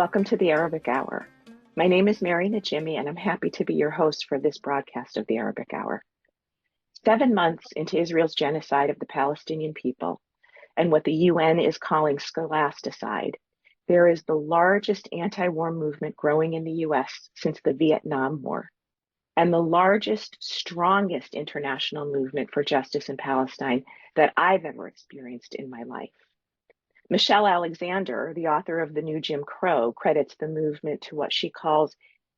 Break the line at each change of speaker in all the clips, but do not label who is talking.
Welcome to the Arabic Hour. My name is Merrie Najimy, and I'm happy to be your host for this broadcast of the Arabic Hour. 7 months into Israel's genocide of the Palestinian people and what the UN is calling scholasticide, there is the largest anti-war movement growing in the US since the Vietnam War, and the largest, strongest international movement for justice in Palestine that I've ever experienced in my life. Michelle Alexander, the author of The New Jim Crow, credits the movement to what she calls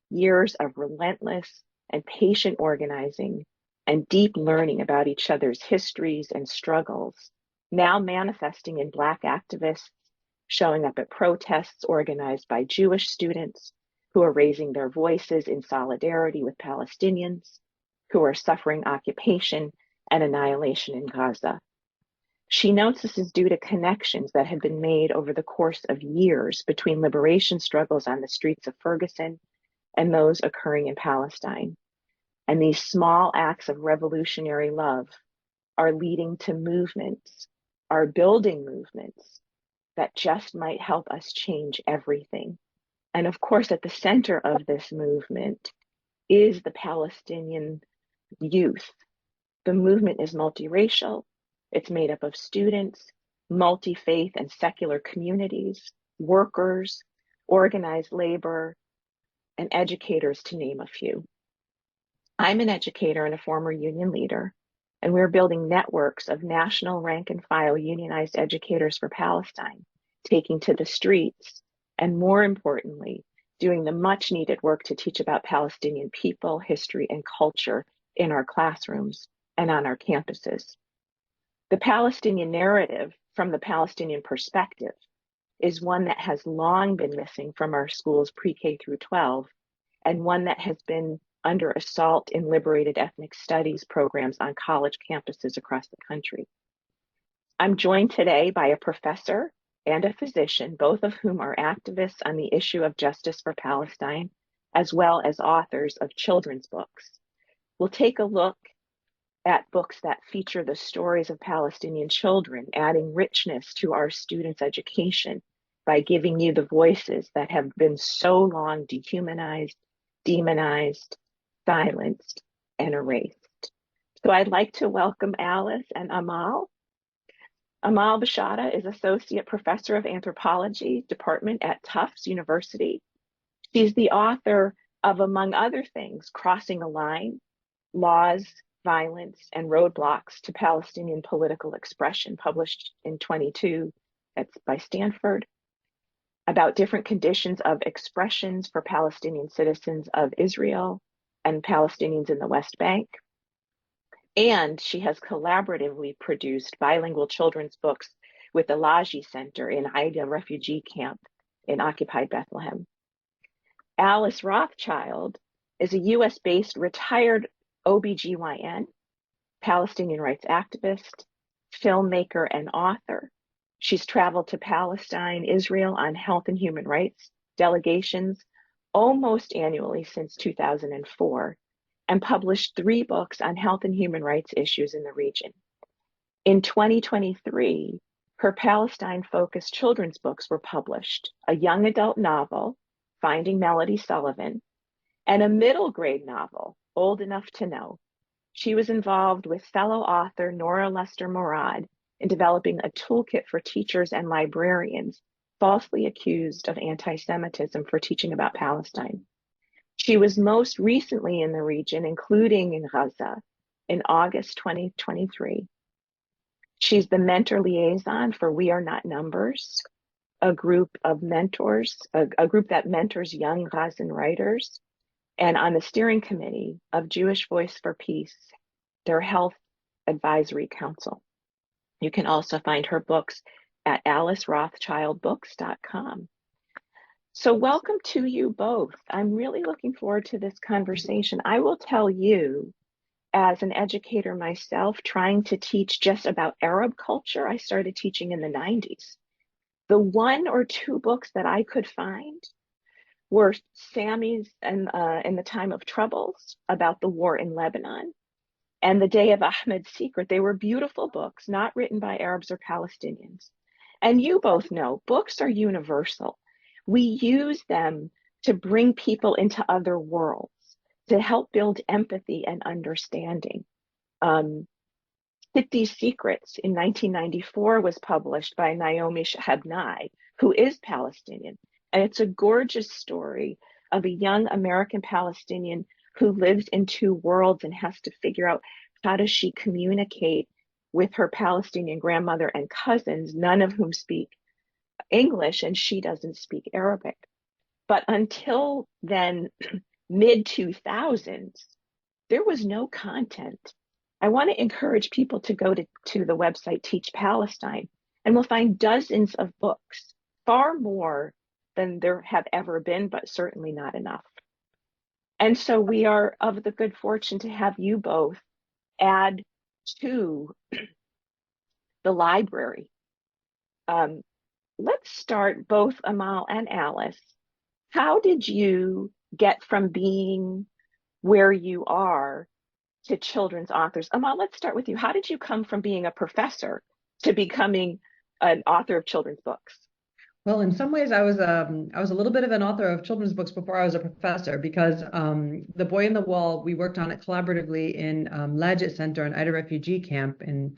years of relentless and patient organizing and deep learning about each other's histories and struggles, now manifesting in Black activists showing up at protests organized by Jewish students who are raising their voices in solidarity with Palestinians who are suffering occupation and annihilation in Gaza. She notes this is due to connections that have been made over the course of years between liberation struggles on the streets of Ferguson and those occurring in Palestine. And these small acts of revolutionary love are leading to movements, are building movements that just might help us change everything. And of course, at the center of this movement is the Palestinian youth. The movement is multiracial. It's made up of students, multi-faith and secular communities, workers, organized labor, and educators, to name a few. I'm an educator and a former union leader, and we're building networks of national rank and file unionized educators for Palestine, taking to the streets, and more importantly, doing the much needed work to teach about Palestinian people, history, and culture in our classrooms and on our campuses. The Palestinian narrative from the Palestinian perspective is one that has long been missing from our schools pre-K through 12, and one that has been under assault in liberated ethnic studies programs on college campuses across the country. I'm joined today by a professor and a physician, both of whom are activists on the issue of justice for Palestine, as well as authors of children's books. We'll take a look at books that feature the stories of Palestinian children, adding richness to our students' education by giving you the voices that have been so long dehumanized, demonized, silenced, and erased. So I'd like to welcome Alice and Amahl. Amahl Bishara is Associate Professor of Anthropology Department at Tufts University. She's the author of, among other things, Crossing a Line, Laws, Violence, and Roadblocks to Palestinian Political Expression, published in 22, that's by Stanford, about different conditions of expressions for Palestinian citizens of Israel and Palestinians in the West Bank. And she has collaboratively produced bilingual children's books with the Lajee Center in Aida Refugee Camp in occupied Bethlehem. Alice Rothchild is a US-based retired OBGYN, Palestinian rights activist, filmmaker, and author. She's traveled to Palestine, Israel on health and human rights delegations almost annually since 2004, and published 3 books on health and human rights issues in the region. In 2023, her Palestine-focused children's books were published, a young adult novel, Finding Melody Sullivan, and a middle grade novel, Old Enough to Know. She was involved with fellow author Nora Lester-Morad in developing a toolkit for teachers and librarians falsely accused of anti-Semitism for teaching about Palestine. She was most recently in the region, including in Gaza, in August 2023. She's the mentor liaison for We Are Not Numbers, a group of mentors, a group that mentors young Gazan writers, and on the steering committee of Jewish Voice for Peace, their health advisory council. You can also find her books at alicerothchildbooks.com. So welcome to you both. I'm really looking forward to this conversation. I will tell you, as an educator myself, trying to teach just about Arab culture, I started teaching in the 90s. The 1 or 2 books that I could find were Sammy's in the Time of Troubles, about the war in Lebanon, and The Day of Ahmed's Secret. They were beautiful books, not written by Arabs or Palestinians. And you both know, books are universal. We use them to bring people into other worlds, to help build empathy and understanding. Fifty Secrets in 1994 was published by Naomi Shihab, who is Palestinian. And it's a gorgeous story of a young American Palestinian who lives in two worlds and has to figure out how does she communicate with her Palestinian grandmother and cousins, none of whom speak English, and she doesn't speak Arabic. But until then, mid 2000s, there was no content. I want to encourage people to go to the website Teach Palestine, and we'll find dozens of books, far more than there have ever been, but certainly not enough. And so we are of the good fortune to have you both add to the library. Let's start, both Amahl and Alice. How did you get from being where you are to children's authors? Amahl, let's start with you. How did you come from being a professor to becoming an author of children's books?
Well, in some ways, I was a little bit of an author of children's books before I was a professor, because The Boy in the Wall, we worked on it collaboratively in Lajee Center and Aida Refugee Camp in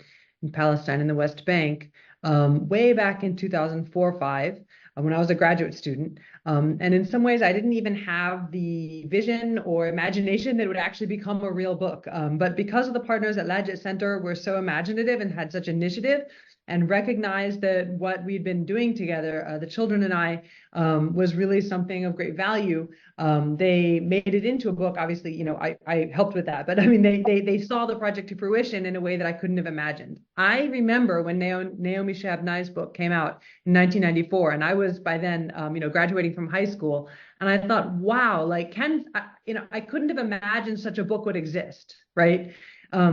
Palestine in the West Bank, way back in 2004-05, when I was a graduate student. And in some ways, I didn't even have the vision or imagination that it would actually become a real book. But because of the partners at Lajee Center were so imaginative and had such initiative, and recognized that what we'd been doing together, the children and I, was really something of great value. They made it into a book. Obviously, I helped with that, but I mean, they saw the project to fruition in a way that I couldn't have imagined. I remember when Naomi Shihab-Nai's book came out in 1994, and I was by then, graduating from high school, and I thought, wow, like I couldn't have imagined such a book would exist, right?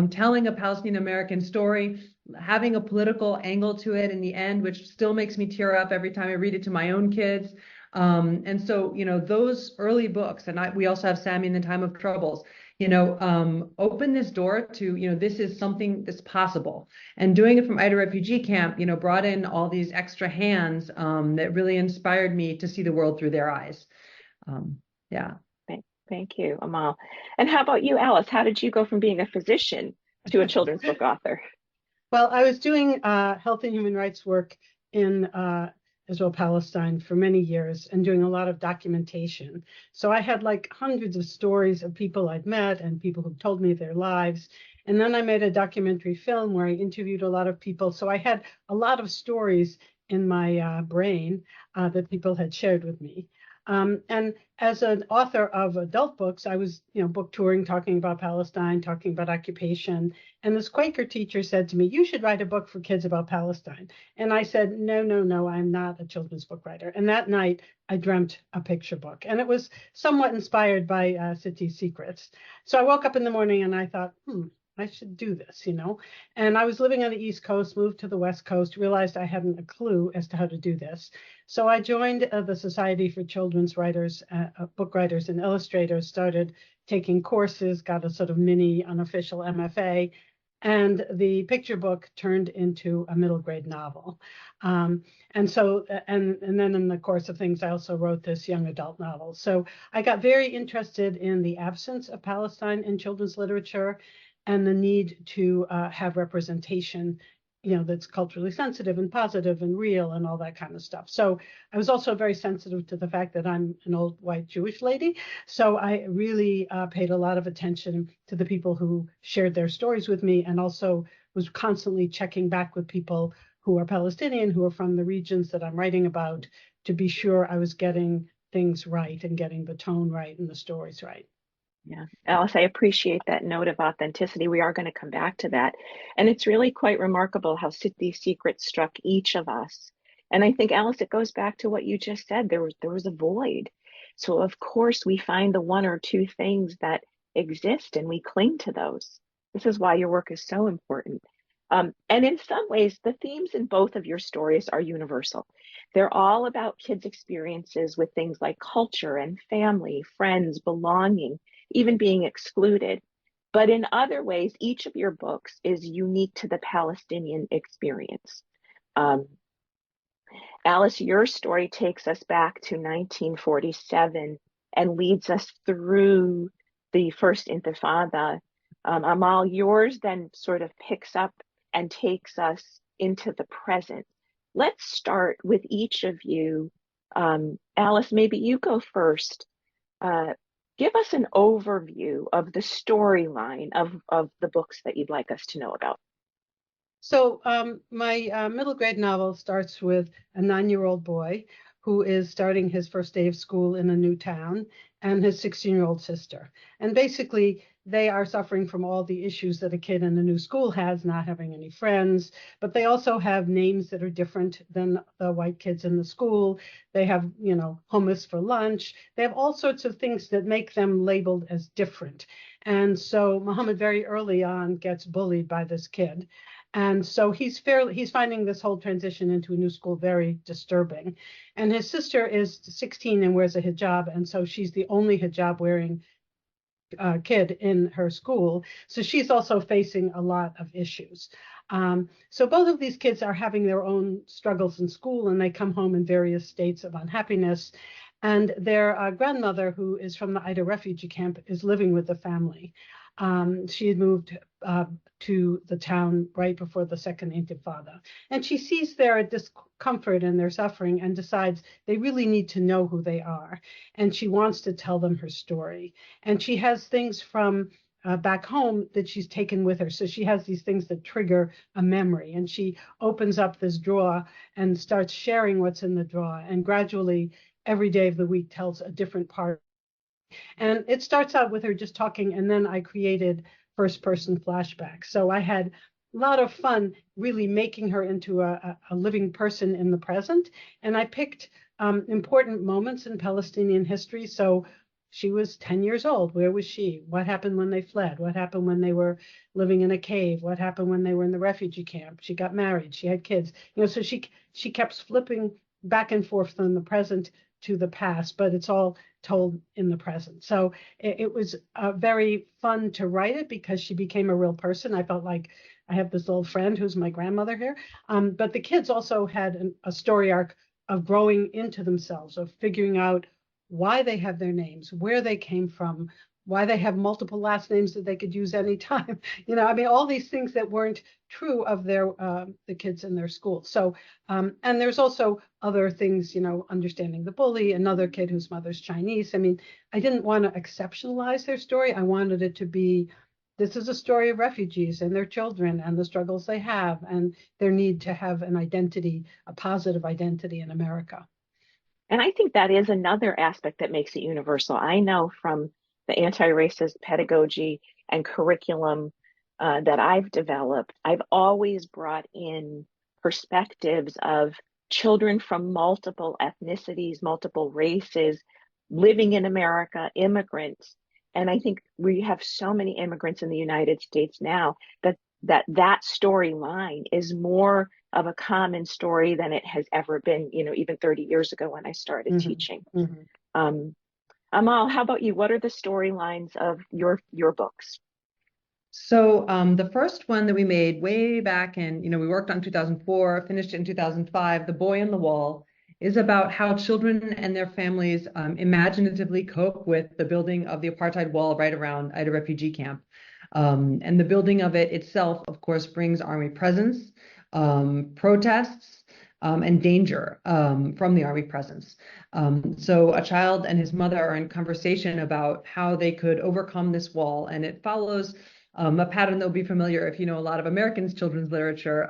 Telling a Palestinian American story, having a political angle to it in the end, which still makes me tear up every time I read it to my own kids. And so, those early books, and we also have Sammy in the Time of Troubles, open this door to, this is something that's possible. And doing it from Aida Refugee Camp, brought in all these extra hands that really inspired me to see the world through their eyes. Yeah.
Thank you, Amahl. And how about you, Alice? How did you go from being a physician to a children's book author?
Well, I was doing health and human rights work in Israel, Palestine for many years, and doing a lot of documentation. So I had like hundreds of stories of people I'd met and people who told me their lives. And then I made a documentary film where I interviewed a lot of people. So I had a lot of stories in my brain that people had shared with me. And as an author of adult books, I was, book touring, talking about Palestine, talking about occupation. And this Quaker teacher said to me, "You should write a book for kids about Palestine." And I said, no, I'm not a children's book writer. And that night I dreamt a picture book, and it was somewhat inspired by City Secrets. So I woke up in the morning and I thought, I should do this, And I was living on the East Coast, moved to the West Coast, realized I hadn't a clue as to how to do this. So I joined the Society for Children's Writers, Book Writers and Illustrators, started taking courses, got a sort of mini unofficial MFA, and the picture book turned into a middle grade novel. And so, and then in the course of things, I also wrote this young adult novel. So I got very interested in the absence of Palestine in children's literature, and the need to have representation, that's culturally sensitive and positive and real and all that kind of stuff. So I was also very sensitive to the fact that I'm an old white Jewish lady. So I really paid a lot of attention to the people who shared their stories with me, and also was constantly checking back with people who are Palestinian, who are from the regions that I'm writing about, to be sure I was getting things right and getting the tone right and the stories right.
Yeah, Alice, I appreciate that note of authenticity. We are going to come back to that. And it's really quite remarkable how City Secrets struck each of us. And I think, Alice, it goes back to what you just said. There was a void. So of course we find the one or two things that exist and we cling to those. This is why your work is so important. And in some ways, the themes in both of your stories are universal. They're all about kids' experiences with things like culture and family, friends, belonging, even being excluded. But in other ways, each of your books is unique to the Palestinian experience. Alice, your story takes us back to 1947 and leads us through the First Intifada. Amahl, yours then sort of picks up and takes us into the present. Let's start with each of you. Alice, maybe you go first. Give us an overview of the storyline of the books that you'd like us to know about.
So my middle grade novel starts with a 9-year-old boy who is starting his first day of school in a new town, and his 16-year-old sister. And basically, they are suffering from all the issues that a kid in a new school has, not having any friends, but they also have names that are different than the white kids in the school. They have, hummus for lunch. They have all sorts of things that make them labeled as different. And so Muhammad very early on gets bullied by this kid. And so he's finding this whole transition into a new school very disturbing. And his sister is 16 and wears a hijab, and so she's the only hijab wearing kid in her school. So she's also facing a lot of issues. So both of these kids are having their own struggles in school, and they come home in various states of unhappiness. And their grandmother, who is from the Aida Refugee Camp, is living with the family. She had moved to the town right before the Second Intifada. And she sees their discomfort and their suffering and decides they really need to know who they are. And she wants to tell them her story. And she has things from back home that she's taken with her. So she has these things that trigger a memory. And she opens up this drawer and starts sharing what's in the drawer. And gradually, every day of the week tells a different part. And it starts out with her just talking, and then I created first-person flashbacks. So I had a lot of fun really making her into a living person in the present. And I picked important moments in Palestinian history. So she was 10 years old. Where was she? What happened when they fled? What happened when they were living in a cave? What happened when they were in the refugee camp? She got married. She had kids. So she kept flipping back and forth from the present to the past, but it's all told in the present. So it was very fun to write it because she became a real person. I felt like I have this little friend who's my grandmother here. But the kids also had a story arc of growing into themselves, of figuring out why they have their names, where they came from, why they have multiple last names that they could use anytime. All these things that weren't true of the kids in their school. So, and there's also other things, understanding the bully, another kid whose mother's Chinese. I didn't want to exceptionalize their story. I wanted it to be, this is a story of refugees and their children and the struggles they have and their need to have an identity, a positive identity in America.
And I think that is another aspect that makes it universal. I know from the anti-racist pedagogy and curriculum that I've developed, I've always brought in perspectives of children from multiple ethnicities, multiple races, living in America, immigrants. And I think we have so many immigrants in the United States now that storyline is more of a common story than it has ever been, even 30 years ago when I started teaching. Amahl, how about you? What are the storylines of your books?
So the first one that we made way back in, we worked on 2004, finished it in 2005, The Boy on the Wall, is about how children and their families imaginatively cope with the building of the apartheid wall right around Aida Refugee Camp. And the building of it itself, of course, brings army presence, protests, and danger from the army presence. So a child and his mother are in conversation about how they could overcome this wall, and it follows a pattern that will be familiar if you know a lot of American children's literature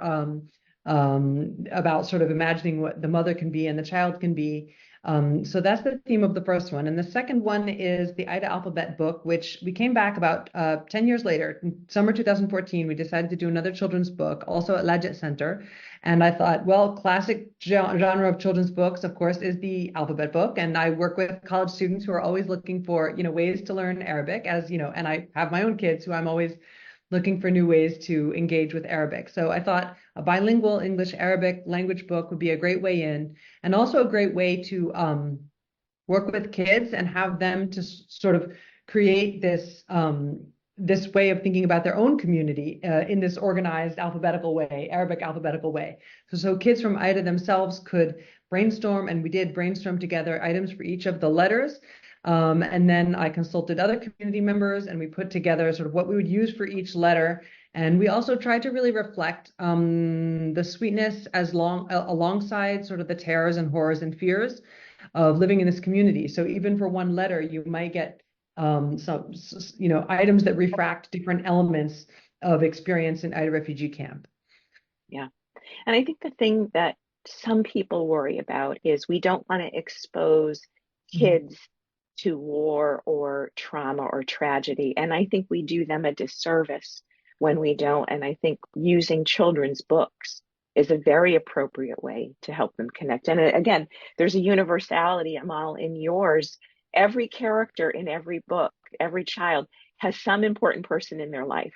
about sort of imagining what the mother can be and the child can be. So that's the theme of the first one. And the second one is the Aida alphabet book, which we came back about 10 years later. In summer 2014, we decided to do another children's book, also at Lajee Center. And I thought, well, classic genre of children's books, of course, is the alphabet book. And I work with college students who are always looking for, ways to learn Arabic, and I have my own kids who I'm always looking for new ways to engage with Arabic. So I thought a bilingual English-Arabic language book would be a great way in, and also a great way to work with kids and have them to sort of create this this way of thinking about their own community in this organized alphabetical way, Arabic alphabetical way. So kids from Aida themselves could brainstorm, and we did brainstorm together items for each of the letters. And then I consulted other community members, and we put together sort of what we would use for each letter. And we also tried to really reflect the sweetness alongside sort of the terrors and horrors and fears of living in this community. So even for one letter, you might get some, items that refract different elements of experience in Aida Refugee Camp.
Yeah. And I think the thing that some people worry about is we don't want to expose kids to war or trauma or tragedy. And I think we do them a disservice when we don't. And I think using children's books is a very appropriate way to help them connect. And again, there's a universality, Amahl, in yours. Every character in every book, every child has some important person in their life.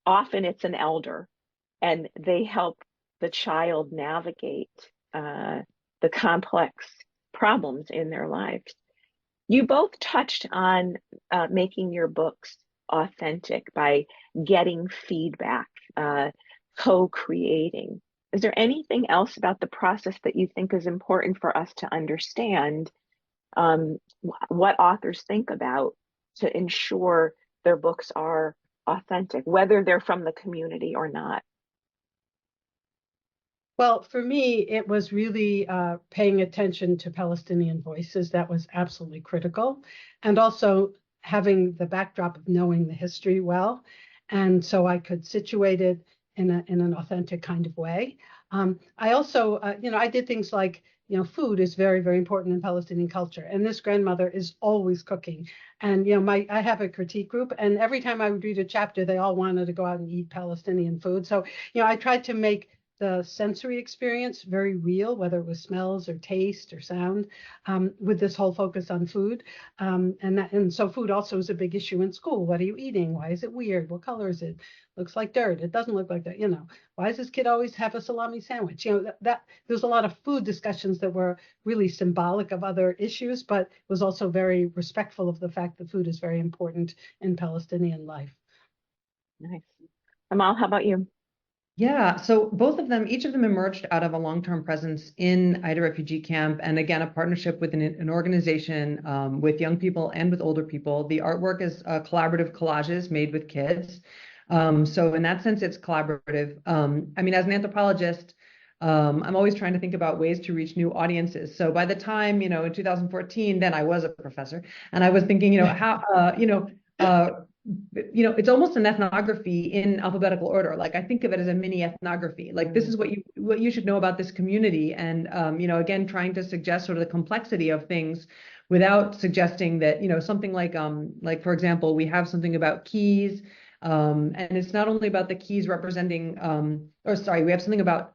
Often it's an elder, and they help the child navigate the complex problems in their lives. You both touched on making your books authentic by getting feedback, co-creating. Is there anything else about the process that you think is important for us to understand what authors think about to ensure their books are authentic, whether they're from the community or not?
Well, for me, it was really paying attention to Palestinian voices. That was absolutely critical. And also having the backdrop of knowing the history well. And so I could situate it in an authentic kind of way. I also, I did things like, food is very, very important in Palestinian culture. And this grandmother is always cooking. And, I have a critique group, and every time I would read a chapter, they all wanted to go out and eat Palestinian food. So, I tried to make the sensory experience very real, whether it was smells or taste or sound, with this whole focus on food. And so food also is a big issue in school. What are you eating? Why is it weird? What color is it? Looks like dirt. It doesn't look like that. Why does this kid always have a salami sandwich? That there's a lot of food discussions that were really symbolic of other issues, but was also very respectful of the fact that food is very important in Palestinian life.
Nice. Amahl, how about you?
Yeah, so both of them, each of them emerged out of a long-term presence in Aida Refugee Camp, and again, a partnership with an organization with young people and with older people. The artwork is collaborative collages made with kids. So in that sense, it's collaborative. As an anthropologist, I'm always trying to think about ways to reach new audiences. So by the time, in 2014, then I was a professor, and I was thinking, it's almost an ethnography in alphabetical order. Like, I think of it as a mini ethnography. Like, this is what you should know about this community. And, again, trying to suggest sort of the complexity of things without suggesting that, something like, for example, we have something about keys. And it's not only about the keys representing, we have something about,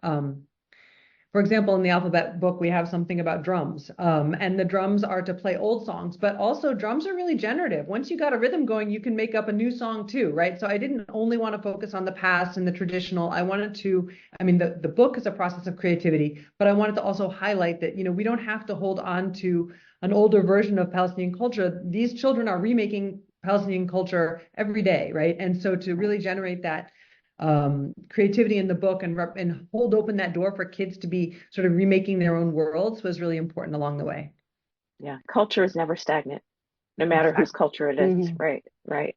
for example, in the alphabet book, we have something about drums, and the drums are to play old songs, but also drums are really generative. Once you got a rhythm going, you can make up a new song too, right? So I didn't only want to focus on the past and the traditional. I wanted to, the book is a process of creativity, but I wanted to also highlight that, we don't have to hold on to an older version of Palestinian culture. These children are remaking Palestinian culture every day, right? And so to really generate that creativity in the book and hold open that door for kids to be sort of remaking their own worlds was really important along the way.
Yeah, culture is never stagnant, no matter whose culture it is. Mm-hmm. Right.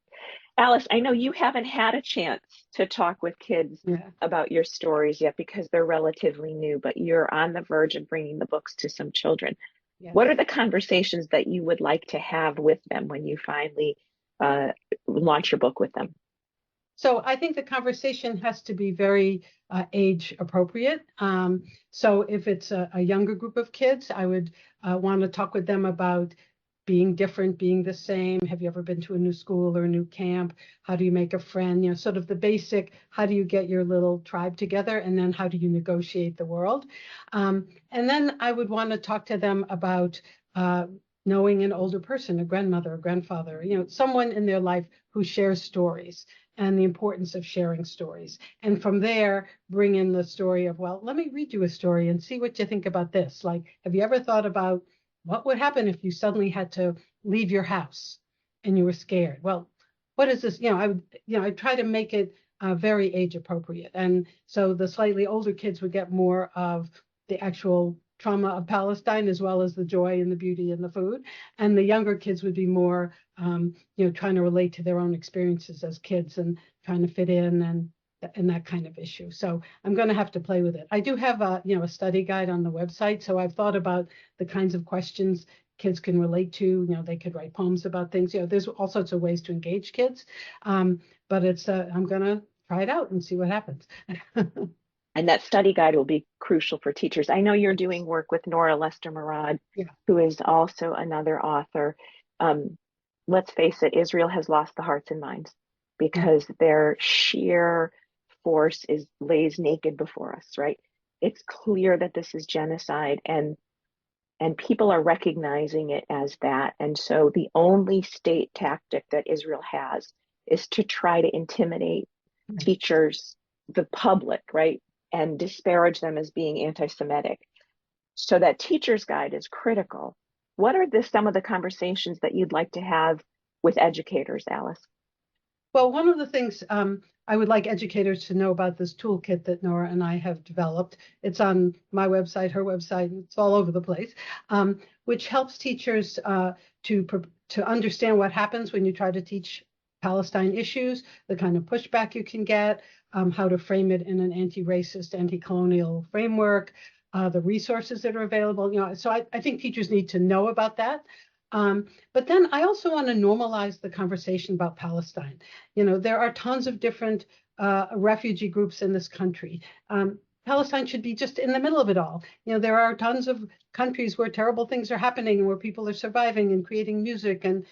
Alice, I know you haven't had a chance to talk with kids about your stories yet because they're relatively new, but you're on the verge of bringing the books to some children. Yes. What are the conversations that you would like to have with them when you finally launch your book with them?
So I think the conversation has to be very age appropriate. So if it's a younger group of kids, I would want to talk with them about being different, being the same. Have you ever been to a new school or a new camp? How do you make a friend? Sort of the basic, how do you get your little tribe together? And then how do you negotiate the world? And then I would want to talk to them about knowing an older person, a grandmother, a grandfather, someone in their life who shares stories, and the importance of sharing stories. And from there, bring in the story of, well, let me read you a story and see what you think about this. Like, have you ever thought about what would happen if you suddenly had to leave your house and you were scared? Well, what is this? I try to make it very age appropriate. And so the slightly older kids would get more of the actual trauma of Palestine, as well as the joy and the beauty and the food. And the younger kids would be more, trying to relate to their own experiences as kids and trying to fit in and that kind of issue. So I'm going to have to play with it. I do have a study guide on the website. So I've thought about the kinds of questions kids can relate to. They could write poems about things. There's all sorts of ways to engage kids. But I'm going to try it out and see what happens.
And that study guide will be crucial for teachers. I know you're doing work with Nora Lester-Murad, who is also another author. Let's face it, Israel has lost the hearts and minds because their sheer force lays naked before us, right? It's clear that this is genocide, and people are recognizing it as that. And so the only state tactic that Israel has is to try to intimidate teachers, the public, right? And disparage them as being anti-Semitic. So that teacher's guide is critical. What are some of the conversations that you'd like to have with educators, Alice?
Well, one of the things I would like educators to know about this toolkit that Nora and I have developed. It's on my website, her website, it's all over the place, which helps teachers to understand what happens when you try to teach Palestine issues, the kind of pushback you can get, how to frame it in an anti-racist, anti-colonial framework, the resources that are available. So I think teachers need to know about that. But then I also want to normalize the conversation about Palestine. There are tons of different refugee groups in this country. Palestine should be just in the middle of it all. There are tons of countries where terrible things are happening and where people are surviving and creating music and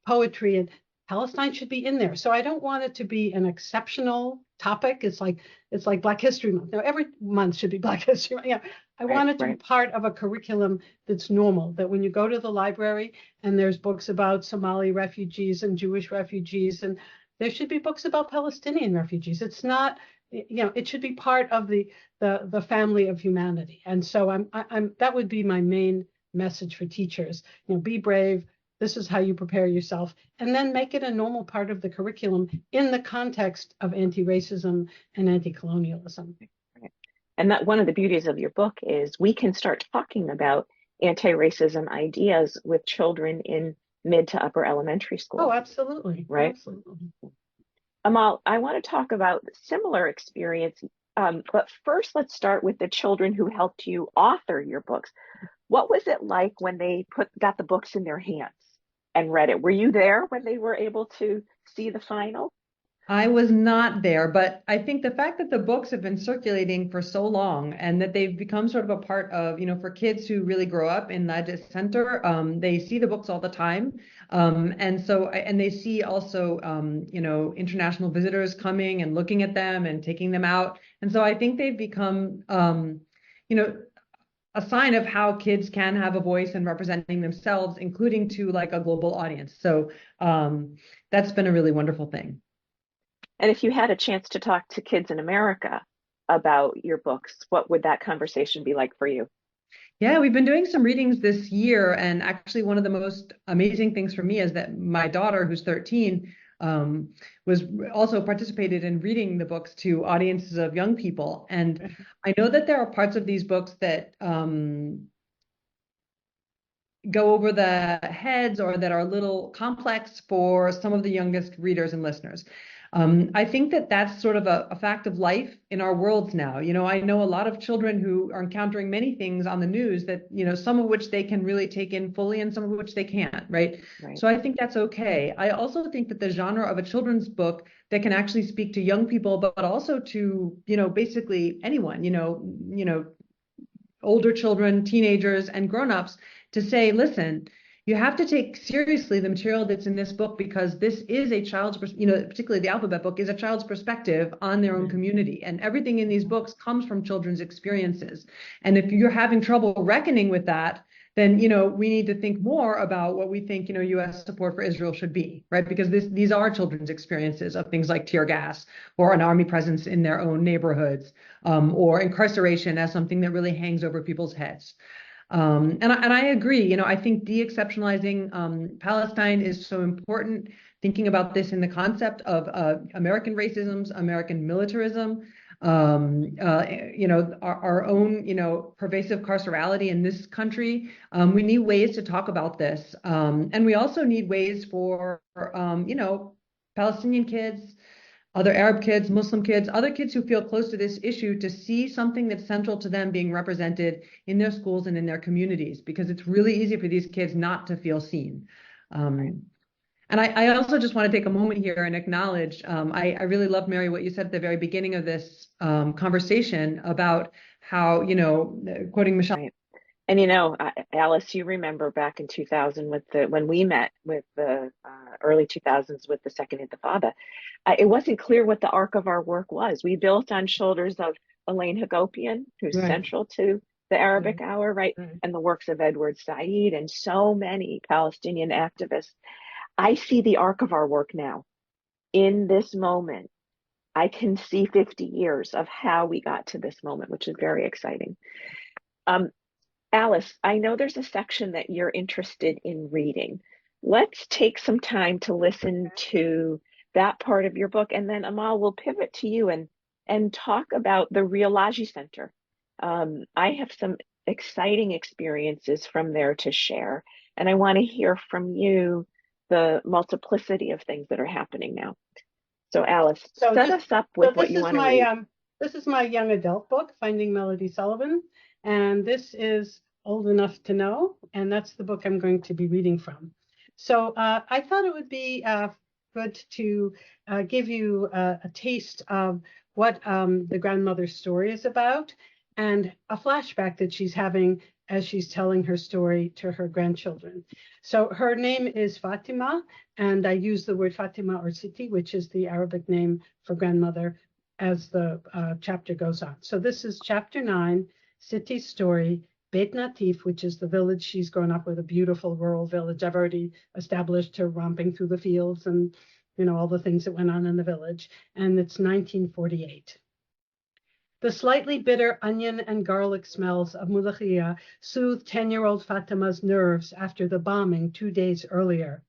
poetry, and Palestine should be in there. So I don't want it to be an exceptional topic. It's like Black History Month. Every month should be Black History Month. I want it to be part of a curriculum that's normal, that when you go to the library and there's books about Somali refugees and Jewish refugees, and there should be books about Palestinian refugees. It's not, it should be part of the family of humanity. And so that would be my main message for teachers. Be brave. This is how you prepare yourself, and then make it a normal part of the curriculum in the context of anti-racism and anti-colonialism.
And that one of the beauties of your book is we can start talking about anti-racism ideas with children in mid to upper elementary school.
Oh, absolutely.
Right?
Absolutely.
Amahl, I want to talk about similar experience, but first let's start with the children who helped you author your books. What was it like when they got the books in their hands and read it? Were you there when they were able to see the final?
I was not there, but I think the fact that the books have been circulating for so long and that they've become sort of a part of, for kids who really grow up in Lajee Center, they see the books all the time. And they see also, international visitors coming and looking at them and taking them out. And so I think they've become, a sign of how kids can have a voice and representing themselves, including to like a global audience. So that's been a really wonderful thing.
And if you had a chance to talk to kids in America about your books, what would that conversation be like for you?
Yeah, we've been doing some readings this year. And actually one of the most amazing things for me is that my daughter, who's 13, was also participated in reading the books to audiences of young people. And I know that there are parts of these books that go over the heads or that are a little complex for some of the youngest readers and listeners. I think that that's sort of a fact of life in our worlds now. I know a lot of children who are encountering many things on the news that, some of which they can really take in fully and some of which they can't, right? So I think that's okay. I also think that the genre of a children's book that can actually speak to young people, but also to, basically anyone, older children, teenagers, and grown-ups, to say, listen, you have to take seriously the material that's in this book, because this is a child's, particularly the alphabet book, is a child's perspective on their own community. And everything in these books comes from children's experiences. And if you're having trouble reckoning with that, then, we need to think more about what we think, U.S. support for Israel should be, right? Because these are children's experiences of things like tear gas or an army presence in their own neighborhoods, or incarceration as something that really hangs over people's heads. And I agree. I think de-exceptionalizing Palestine is so important. Thinking about this in the concept of American racism, American militarism, our own, pervasive carcerality in this country. We need ways to talk about this. And we also need ways for, Palestinian kids, other Arab kids, Muslim kids, other kids who feel close to this issue to see something that's central to them being represented in their schools and in their communities, because it's really easy for these kids not to feel seen. And I also just want to take a moment here and acknowledge, I really love, Merrie, what you said at the very beginning of this conversation about how, quoting Michelle.
Right. And Alice, you remember back in 2000 when we met with the early 2000s with the Second Intifada, it wasn't clear what the arc of our work was. We built on shoulders of Elaine Hagopian, who's central to the Arabic Hour, right? And the works of Edward Said and so many Palestinian activists. I see the arc of our work now. In this moment, I can see 50 years of how we got to this moment, which is very exciting. Alice, I know there's a section that you're interested in reading. Let's take some time to listen to that part of your book, and then Amahl will pivot to you and talk about the real Lajee Center. I have some exciting experiences from there to share, and I want to hear from you the multiplicity of things that are happening now. So Alice, set us up with what you want to read.
This is my young adult book, Finding Melody Sullivan, and this is Old Enough to Know, and that's the book I'm going to be reading from. So I thought it would be good to give you a taste of what the grandmother's story is about, and a flashback that she's having as she's telling her story to her grandchildren. So her name is Fatima, and I use the word Fatima or Siti, which is the Arabic name for grandmother, as the chapter goes on. So this is chapter 9, Siti's story, Beit Natif, which is the village she's grown up with, a beautiful rural village. I've already established her romping through the fields and all the things that went on in the village. And it's 1948. The slightly bitter onion and garlic smells of mulakhia soothed 10-year-old Fatima's nerves after the bombing 2 days earlier.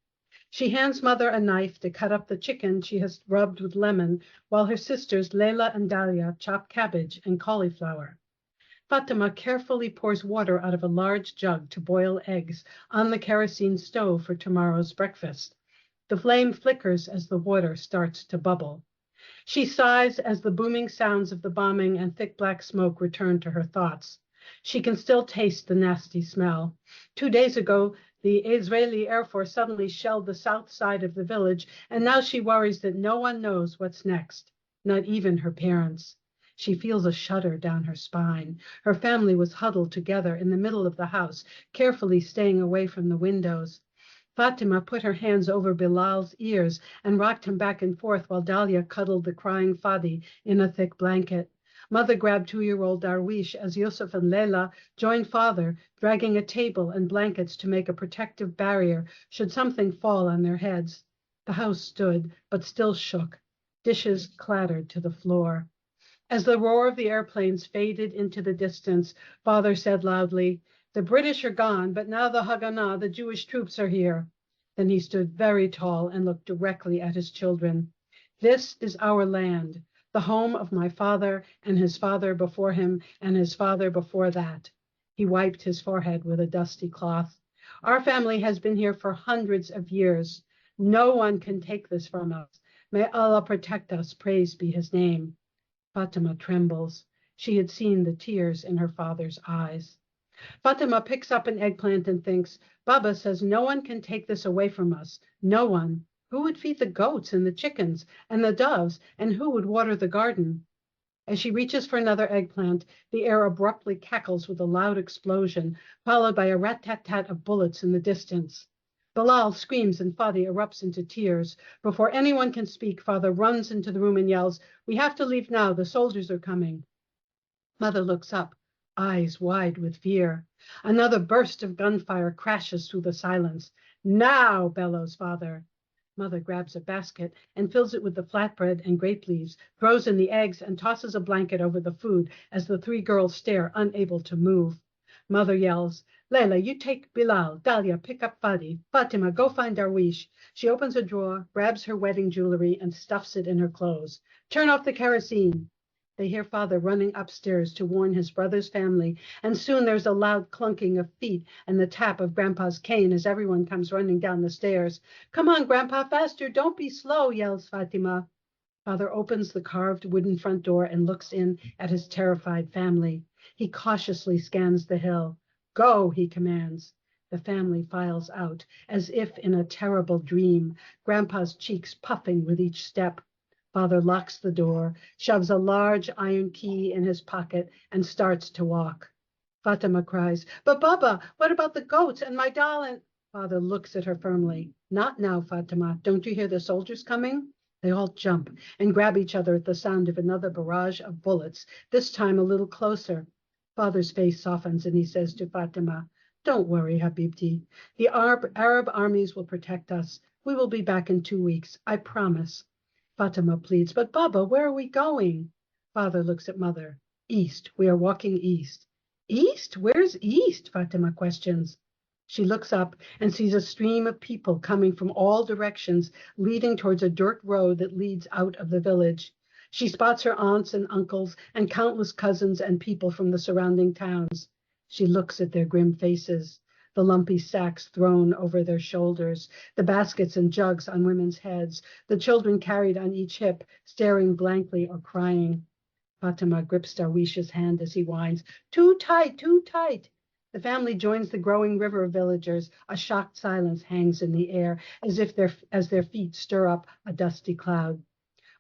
She hands mother a knife to cut up the chicken she has rubbed with lemon, while her sisters Leila and Dalia chop cabbage and cauliflower. Fatima carefully pours water out of a large jug to boil eggs on the kerosene stove for tomorrow's breakfast. The flame flickers as the water starts to bubble. She sighs as the booming sounds of the bombing and thick black smoke return to her thoughts. She can still taste the nasty smell. 2 days ago, the Israeli Air Force suddenly shelled the south side of the village, and now she worries that no one knows what's next, not even her parents. She feels a shudder down her spine. Her family was huddled together in the middle of the house, carefully staying away from the windows. Fatima put her hands over Bilal's ears and rocked him back and forth while Dalia cuddled the crying Fadi in a thick blanket. Mother grabbed 2-year-old Darwish as Yusuf and Leila joined father, dragging a table and blankets to make a protective barrier should something fall on their heads. The house stood, but still shook. Dishes clattered to the floor. As the roar of the airplanes faded into the distance, father said loudly, "The British are gone, but now the Haganah, the Jewish troops, are here." Then he stood very tall and looked directly at his children. "This is our land, the home of my father and his father before him and his father before that." He wiped his forehead with a dusty cloth. "Our family has been here for hundreds of years. No one can take this from us. May Allah protect us, praise be his name." Fatima trembles. She had seen the tears in her father's eyes. Fatima picks up an eggplant and thinks, "Baba says no one can take this away from us. No one. Who would feed the goats and the chickens and the doves, and who would water the garden?" As she reaches for another eggplant, the air abruptly cackles with a loud explosion, followed by a rat-tat-tat of bullets in the distance. Bilal screams and Fadi erupts into tears. Before anyone can speak, father runs into the room and yells, "We have to leave now. The soldiers are coming." Mother looks up, eyes wide with fear. Another burst of gunfire crashes through the silence. "Now," bellows father. Mother grabs a basket and fills it with the flatbread and grape leaves, throws in the eggs, and tosses a blanket over the food as the 3 girls stare, unable to move. Mother yells, Leila, you take Bilal. Dalia, pick up Fadi. Fatima, go find Darwish. She opens a drawer, grabs her wedding jewelry, and stuffs it in her clothes. Turn off the kerosene. They hear father running upstairs to warn his brother's family, and soon there's a loud clunking of feet and the tap of Grandpa's cane as everyone comes running down the stairs. Come on, Grandpa, faster, don't be slow, yells Fatima. Father opens the carved wooden front door and looks in at his terrified family. He cautiously scans the hill. Go, he commands. The family files out, as if in a terrible dream, Grandpa's cheeks puffing with each step. Father locks the door, shoves a large iron key in his pocket, and starts to walk. Fatima cries, but Baba, what about the goats and my doll? And Father looks at her firmly. Not now, Fatima. Don't you hear the soldiers coming? They all jump and grab each other at the sound of another barrage of bullets, this time a little closer. Father's face softens and he says to Fatima, don't worry, Habibti. The Arab armies will protect us. We will be back in 2 weeks. I promise. Fatima pleads, but Baba, where are we going? Father looks at Mother. East. We are walking east. East? Where's east? Fatima questions. She looks up and sees a stream of people coming from all directions, leading towards a dirt road that leads out of the village. She spots her aunts and uncles and countless cousins and people from the surrounding towns. She looks at their grim faces, the lumpy sacks thrown over their shoulders, the baskets and jugs on women's heads, the children carried on each hip, staring blankly or crying. Fatima grips Darwish's hand as he whines, too tight, too tight. The family joins the growing river of villagers. A shocked silence hangs in the air, as their feet stir up a dusty cloud.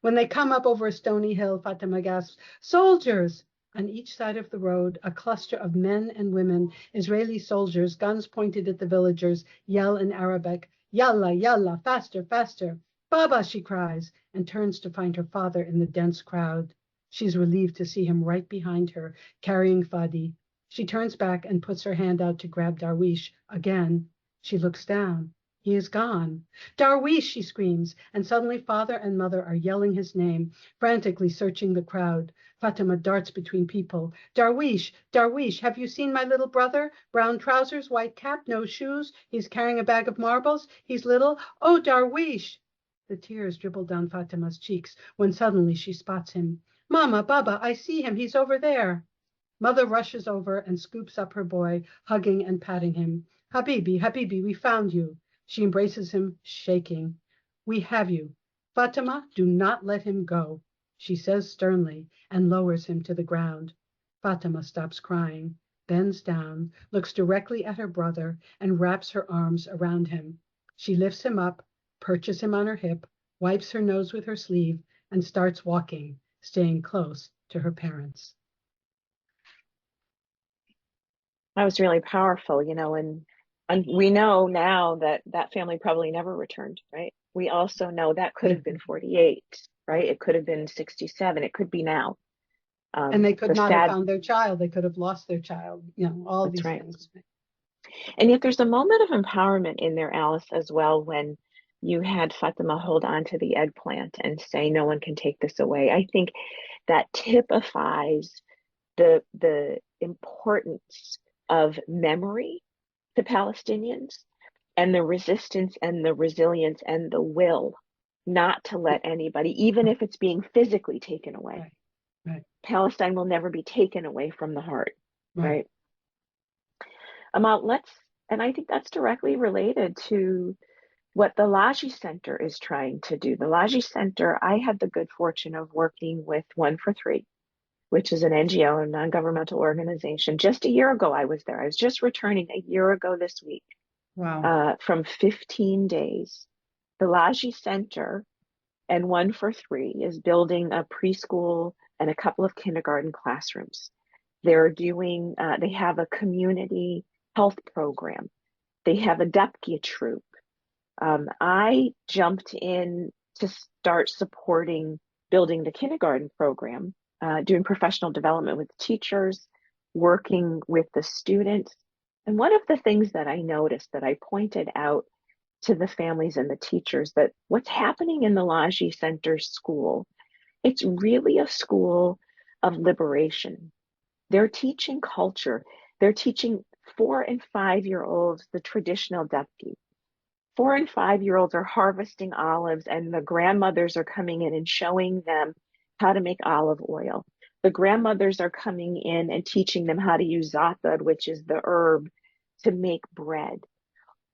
When they come up over a stony hill, Fatima gasps, soldiers! On each side of the road, a cluster of men and women, Israeli soldiers, guns pointed at the villagers, yell in Arabic, Yalla, yalla, faster, faster. Baba, she cries, and turns to find her father in the dense crowd. She's relieved to see him right behind her, carrying Fadi. She turns back and puts her hand out to grab Darwish again. She looks down. He is gone. Darwish, she screams, and suddenly father and mother are yelling his name, frantically searching the crowd. Fatima darts between people. Darwish, Darwish, have you seen my little brother? Brown trousers, white cap, no shoes. He's carrying a bag of marbles. He's little. Oh, Darwish. The tears dribble down Fatima's cheeks when suddenly she spots him. Mama, Baba, I see him. He's over there. Mother rushes over and scoops up her boy, hugging and patting him. Habibi, Habibi, we found you. She embraces him, shaking. We have you. Fatima, do not let him go, she says sternly and lowers him to the ground. Fatima stops crying, bends down, looks directly at her brother, and wraps her arms around him. She lifts him up, perches him on her hip, wipes her nose with her sleeve, and starts walking, staying close to her parents.
That was really powerful, and we know now that that family probably never returned, right? We also know that could have been 48, right? It could have been 67. It could be now.
And they could not have found their child. They could have lost their child, all these things.
And yet there's a moment of empowerment in there, Alice, as well, when you had Fatima hold on to the eggplant and say, no one can take this away. I think that typifies the importance of memory to Palestinians and the resistance and the resilience and the will not to let anybody, even if it's being physically taken away.
Right.
Palestine will never be taken away from the heart, right? Amahl, and I think that's directly related to what the Lajee Center is trying to do. The Lajee Center, I had the good fortune of working with 1 for 3, which is an NGO, a non-governmental organization. Just a year ago, I was there. I was just returning a year ago this week.
Wow.
From 15 days. The Lajee Center and 1 for 3 is building a preschool and a couple of kindergarten classrooms. They have a community health program. They have a Dupke troop. I jumped in to start supporting building the kindergarten program, doing professional development with teachers, working with the students. And one of the things that I noticed that I pointed out to the families and the teachers, that what's happening in the Lajee Center school, it's really a school of liberation. They're teaching culture. They're teaching 4 and 5-year-olds the traditional dapki. 4 and 5-year-olds are harvesting olives, and the grandmothers are coming in and showing them how to make olive oil. The grandmothers are coming in and teaching them how to use za'atar, which is the herb, to make bread.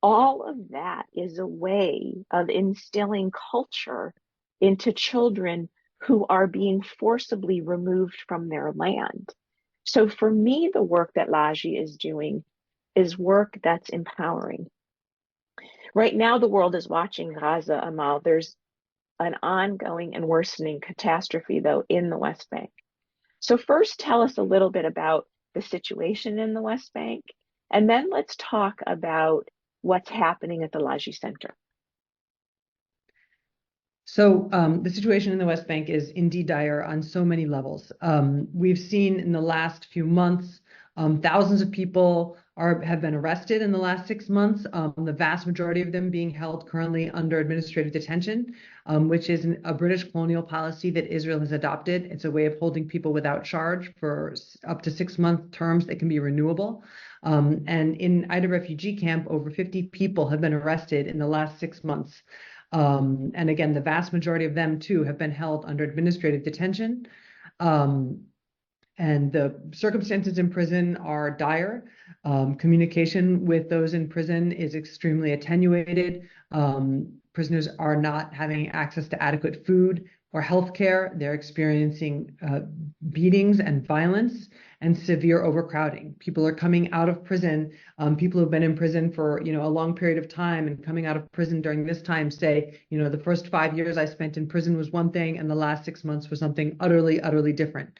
All of that is a way of instilling culture into children who are being forcibly removed from their land. So for me, the work that Lajee is doing is work that's empowering. Right now, the world is watching Gaza, Amahl. There's an ongoing and worsening catastrophe, though, in the West Bank. So first, tell us a little bit about the situation in the West Bank, and then let's talk about what's happening at the Lajee Center.
So the situation in the West Bank is indeed dire on so many levels. We've seen in the last few months, thousands of people have been arrested in the last 6 months, the vast majority of them being held currently under administrative detention, which is a British colonial policy that Israel has adopted. It's a way of holding people without charge for up to 6-month terms that can be renewable. And in Aida Refugee Camp, over 50 people have been arrested in the last 6 months. And again, the vast majority of them, too, have been held under administrative detention. And the circumstances in prison are dire. Communication with those in prison is extremely attenuated. Prisoners are not having access to adequate food or health care. They're experiencing beatings and violence and severe overcrowding. People are coming out of prison. People who've been in prison for a long period of time and coming out of prison during this time say, the first 5 years I spent in prison was one thing and the last 6 months was something utterly, utterly different.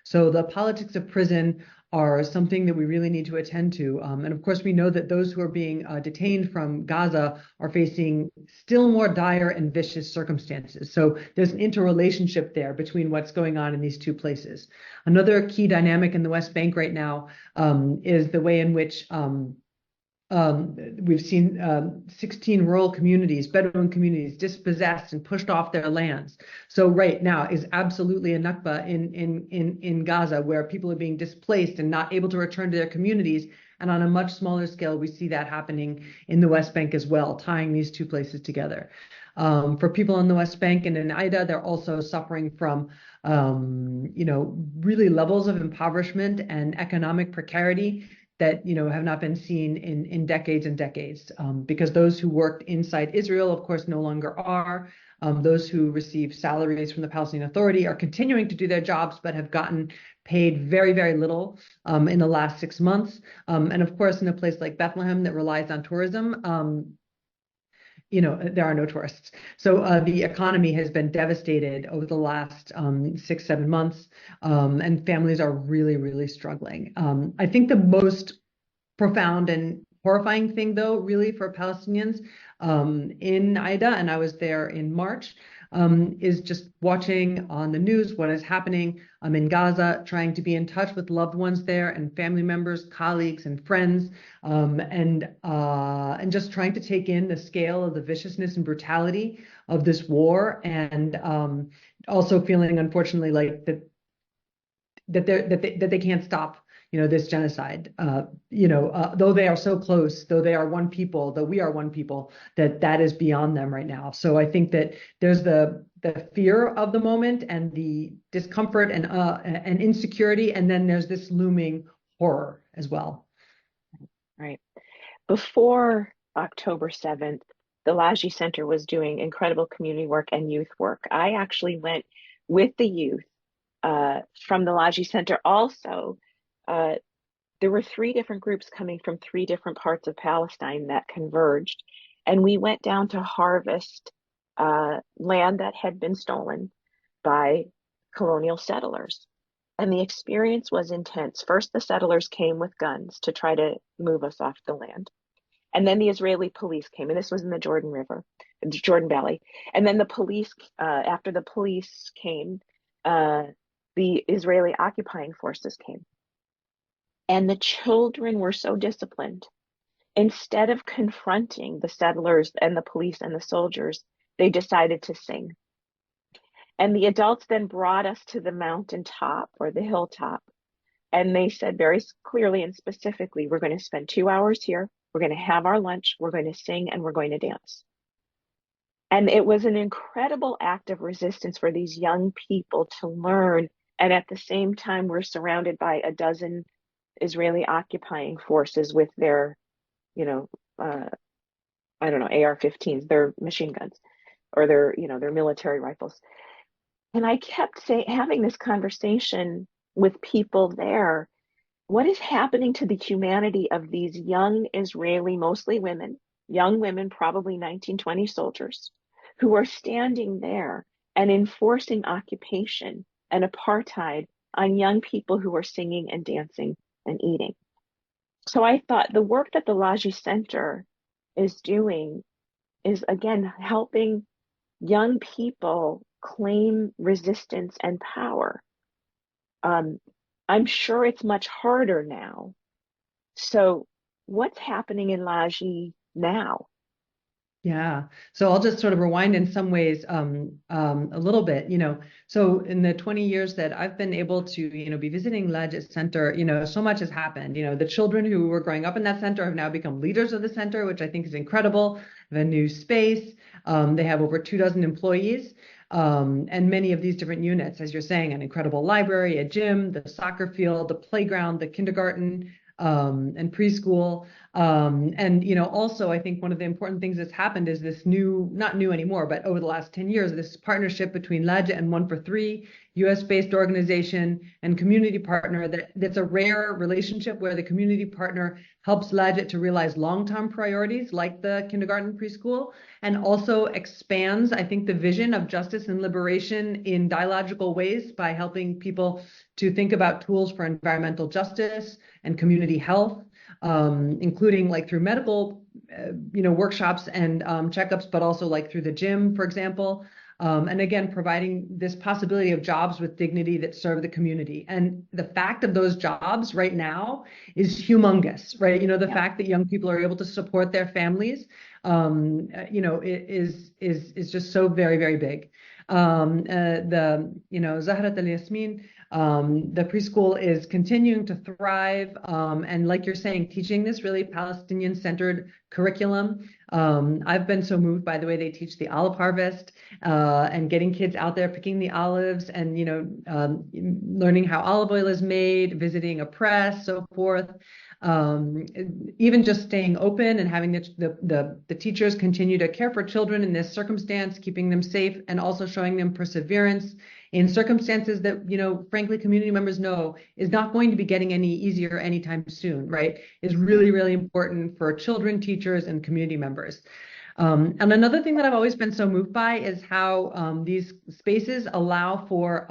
So the politics of prison are something that we really need to attend to. And of course, we know that those who are being detained from Gaza are facing still more dire and vicious circumstances. So there's an interrelationship there between what's going on in these two places. Another key dynamic in the West Bank right now is the way in which we've seen 16 rural communities, Bedouin communities, dispossessed and pushed off their lands. So right now is absolutely a Nakba in Gaza, where people are being displaced and not able to return to their communities. And on a much smaller scale, we see that happening in the West Bank as well, tying these two places together. For people in the West Bank and in Aida, they're also suffering from really levels of impoverishment and economic precarity that have not been seen in decades and decades, because those who worked inside Israel, of course, no longer are. Those who receive salaries from the Palestinian Authority are continuing to do their jobs, but have gotten paid very, very little in the last 6 months. And of course, in a place like Bethlehem that relies on tourism, there are no tourists. So the economy has been devastated over the last 6-7 months, and families are really, really struggling. I think the most profound and horrifying thing, though, really for Palestinians in Aida, and I was there in March, is just watching on the news what is happening in Gaza, trying to be in touch with loved ones there and family members, colleagues, and friends, and just trying to take in the scale of the viciousness and brutality of this war, and also feeling, unfortunately, like that they can't stop this genocide, though they are so close, though they are one people, though we are one people, that is beyond them right now. So I think that there's the fear of the moment and the discomfort and insecurity, and then there's this looming horror as well.
Right. Before October 7th, the Lajee Center was doing incredible community work and youth work. I actually went with the youth from the Lajee Center. Also, there were 3 different groups coming from 3 different parts of Palestine that converged, and we went down to harvest land that had been stolen by colonial settlers. And the experience was intense. First, the settlers came with guns to try to move us off the land. And then the Israeli police came, and this was in the Jordan River, the Jordan Valley. And then the police, after the police came, the Israeli occupying forces came. And the children were so disciplined. Instead of confronting the settlers and the police and the soldiers, they decided to sing. And the adults then brought us to the mountaintop or the hilltop. And they said very clearly and specifically, we're going to spend 2 hours here. We're going to have our lunch. We're going to sing and we're going to dance. And it was an incredible act of resistance for these young people to learn. And at the same time, we're surrounded by a dozen Israeli occupying forces with their, you know, I don't know, AR-15s, their machine guns, or their, you know, their military rifles. And I kept having this conversation with people there. What is happening to the humanity of these young Israeli, mostly women, young women, probably 19, 20 soldiers, who are standing there and enforcing occupation and apartheid on young people who are singing and dancing and eating? So I thought the work that the Lajee Center is doing is, again, helping young people claim resistance and power. I'm sure it's much harder now. So what's happening in Lajee now?
Yeah. So I'll just sort of rewind in some ways a little bit, so in the 20 years that I've been able to, be visiting Lajee Center, so much has happened. The children who were growing up in that center have now become leaders of the center, which I think is incredible. They have a new space. They have over 24 employees. And many of these different units, as you're saying, an incredible library, a gym, the soccer field, the playground, the kindergarten, and preschool. And also I think one of the important things that's happened is this new, not new anymore, but over the last 10 years, this partnership between Lajee and 143, US-based organization and community partner, that's a rare relationship where the community partner helps Lajee to realize long-term priorities like the kindergarten preschool, and also expands, I think, the vision of justice and liberation in dialogical ways by helping people to think about tools for environmental justice and community health, including like through medical, workshops and checkups, but also like through the gym, for example. And again, providing this possibility of jobs with dignity that serve the community. And the fact of those jobs right now is humongous, right? The fact that young people are able to support their families, is just so very, very big. Zahrat al-Yasmin, the preschool is continuing to thrive. And like you're saying, teaching this really Palestinian-centered curriculum. I've been so moved by the way they teach the olive harvest, and getting kids out there picking the olives and, learning how olive oil is made, visiting a press, so forth. Even just staying open and having the teachers continue to care for children in this circumstance, keeping them safe, and also showing them perseverance in circumstances that, frankly, community members know is not going to be getting any easier anytime soon, right? Is really, really important for children, teachers, and community members. And another thing that I've always been so moved by is how these spaces allow for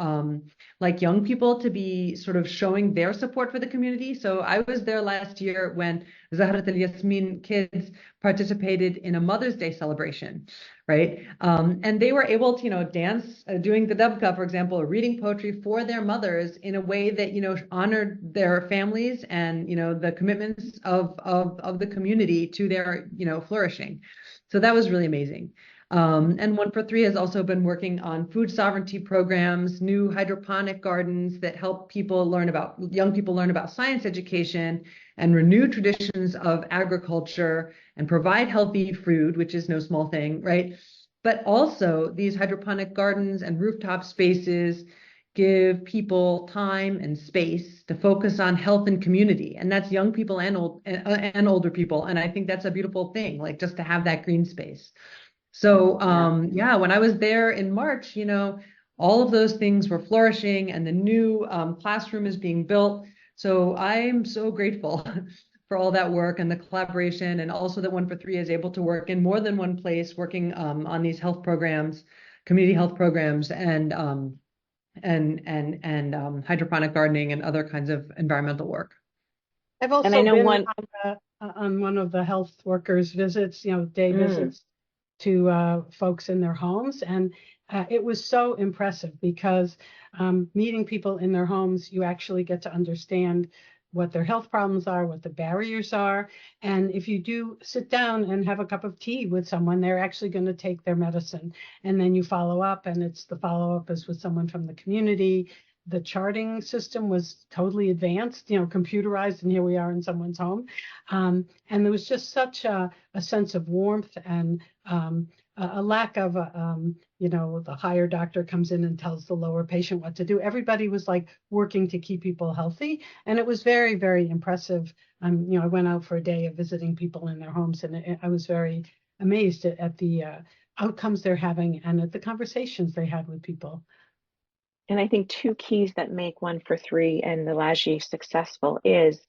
like young people to be sort of showing their support for the community. So I was there last year when Zahrat al-Yasmin kids participated in a Mother's Day celebration, right? And they were able to, dance, doing the dabka, for example, or reading poetry for their mothers in a way that, honored their families and, the commitments of the community to their, flourishing. So that was really amazing. And 143 has also been working on food sovereignty programs, new hydroponic gardens that help young people learn about science education and renew traditions of agriculture and provide healthy food, which is no small thing, right? But also these hydroponic gardens and rooftop spaces give people time and space to focus on health and community. And that's young people and older people. And I think that's a beautiful thing, like just to have that green space. So when I was there in March, all of those things were flourishing and the new classroom is being built. So I'm so grateful for all that work and the collaboration, and also that 143 is able to work in more than one place, working on these health programs, community health programs, and hydroponic gardening and other kinds of environmental work.
I've also been on one of the health workers' visits, day visits to folks in their homes. And it was so impressive because meeting people in their homes, you actually get to understand what their health problems are, what the barriers are. And if you do sit down and have a cup of tea with someone, they're actually going to take their medicine. And then you follow up, and it's the follow-up is with someone from the community. the charting system was totally advanced, computerized, and here we are in someone's home. And there was just such a sense of warmth and a lack of, the higher doctor comes in and tells the lower patient what to do. Everybody was like working to keep people healthy. And it was very, very impressive. I went out for a day of visiting people in their homes, and I was very amazed at the outcomes they're having and at the conversations they had with people.
And I think two keys that make 1-for-3 and the Lajee successful is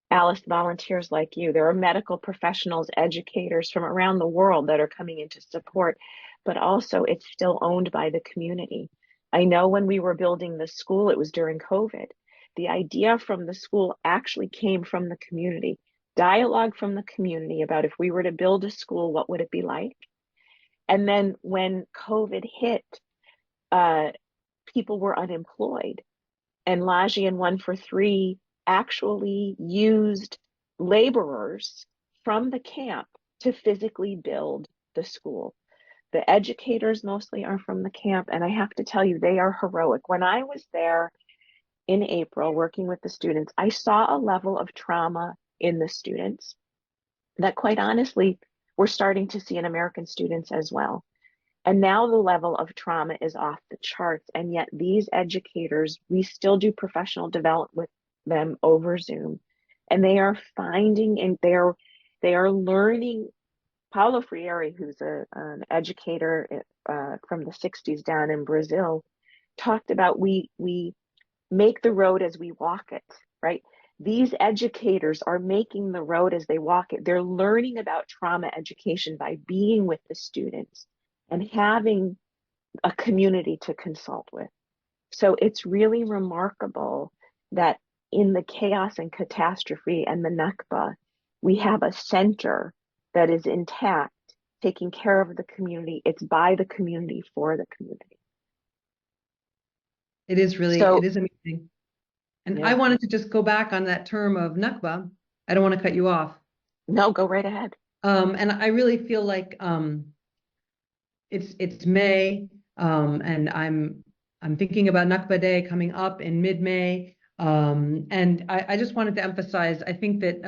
Alice, volunteers like you. There are medical professionals, educators from around the world that are coming in to support, but also it's still owned by the community. I know when we were building the school, it was during COVID. The idea from the school actually came from the community. Dialogue from the community about if we were to build a school, what would it be like? And then when COVID hit, people were unemployed, and Lajee and 1-for-3 actually used laborers from the camp to physically build the school. The educators mostly are from the camp, and I have to tell you, they are heroic. When I was there in April working with the students, I saw a level of trauma in the students that, quite honestly, we're starting to see in American students as well. And now the level of trauma is off the charts. And yet these educators, we still do professional development with them over Zoom. And they are finding and they are learning. Paulo Freire, who's an educator from the 60s down in Brazil, talked about we make the road as we walk it, right? These educators are making the road as they walk it. They're learning about trauma education by being with the students and having a community to consult with. So it's really remarkable that in the chaos and catastrophe and the Nakba, we have a center that is intact, taking care of the community. It's by the community for the community.
It is amazing. And
Yeah.
I wanted to just go back on that term of Nakba. I don't want to cut you off.
No, go right ahead.
And I really feel like it's May, and I'm thinking about Nakba Day coming up in mid-May. And I just wanted to emphasize, I think that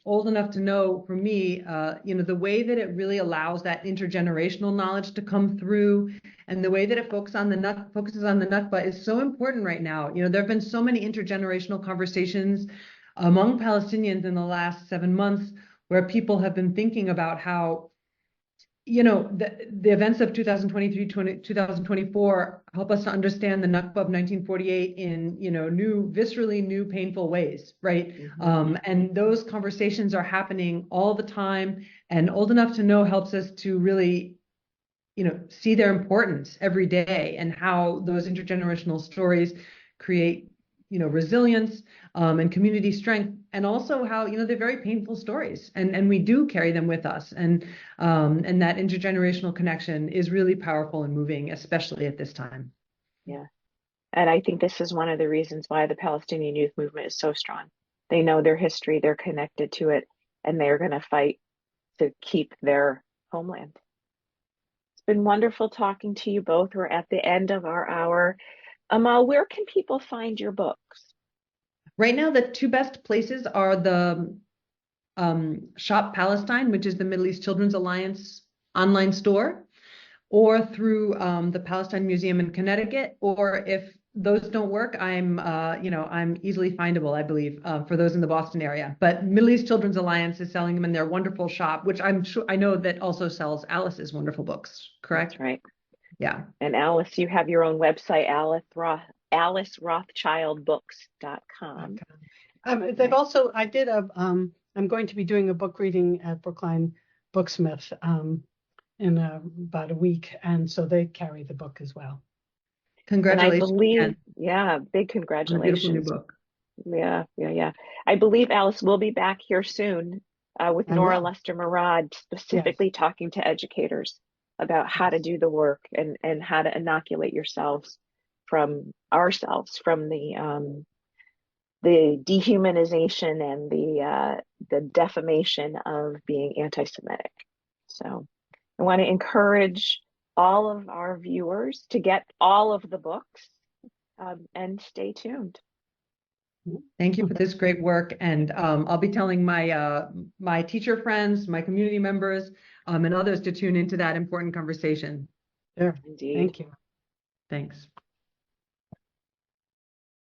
old enough to know, for me, the way that it really allows that intergenerational knowledge to come through, and the way that it focuses on the Nakba is so important right now. There have been so many intergenerational conversations among Palestinians in the last 7 months where people have been thinking about how the events of 2023, 2024 help us to understand the Nakba of 1948 in, viscerally new, painful ways, right?
Mm-hmm.
And those conversations are happening all the time, and old enough to know helps us to really, see their importance every day, and how those intergenerational stories create, resilience and community strength, and also how, they're very painful stories, and we do carry them with us, and that intergenerational connection is really powerful and moving, especially at this time.
Yeah. And I think this is one of the reasons why the Palestinian youth movement is so strong. They know their history, they're connected to it, and they're going to fight to keep their homeland. It's been wonderful talking to you both. We're at the end of our hour. Amahl, where can people find your books?
Right now, the two best places are the Shop Palestine, which is the Middle East Children's Alliance online store, or through the Palestine Museum in Connecticut. Or if those don't work, I'm easily findable, I believe, for those in the Boston area. But Middle East Children's Alliance is selling them in their wonderful shop, which I know that also sells Alice's wonderful books. Correct?
That's right.
Yeah.
And Alice, you have your own website, AliceRothchildBooks.com.
They've also, I'm going to be doing a book reading at Brookline Booksmith in about a week, and so they carry the book as well.
Congratulations.
And I believe, big congratulations.
Beautiful new book.
Yeah. I believe Alice will be back here soon with Nora Lester-Murad, specifically talking to educators about how to do the work and how to inoculate from the dehumanization and the defamation of being anti-Semitic. So I want to encourage all of our viewers to get all of the books. and stay tuned.
Thank you for this great work. And I'll be telling my teacher friends, my community members, and others to tune into that important conversation.
Sure.
Indeed.
Thank you.
Thanks.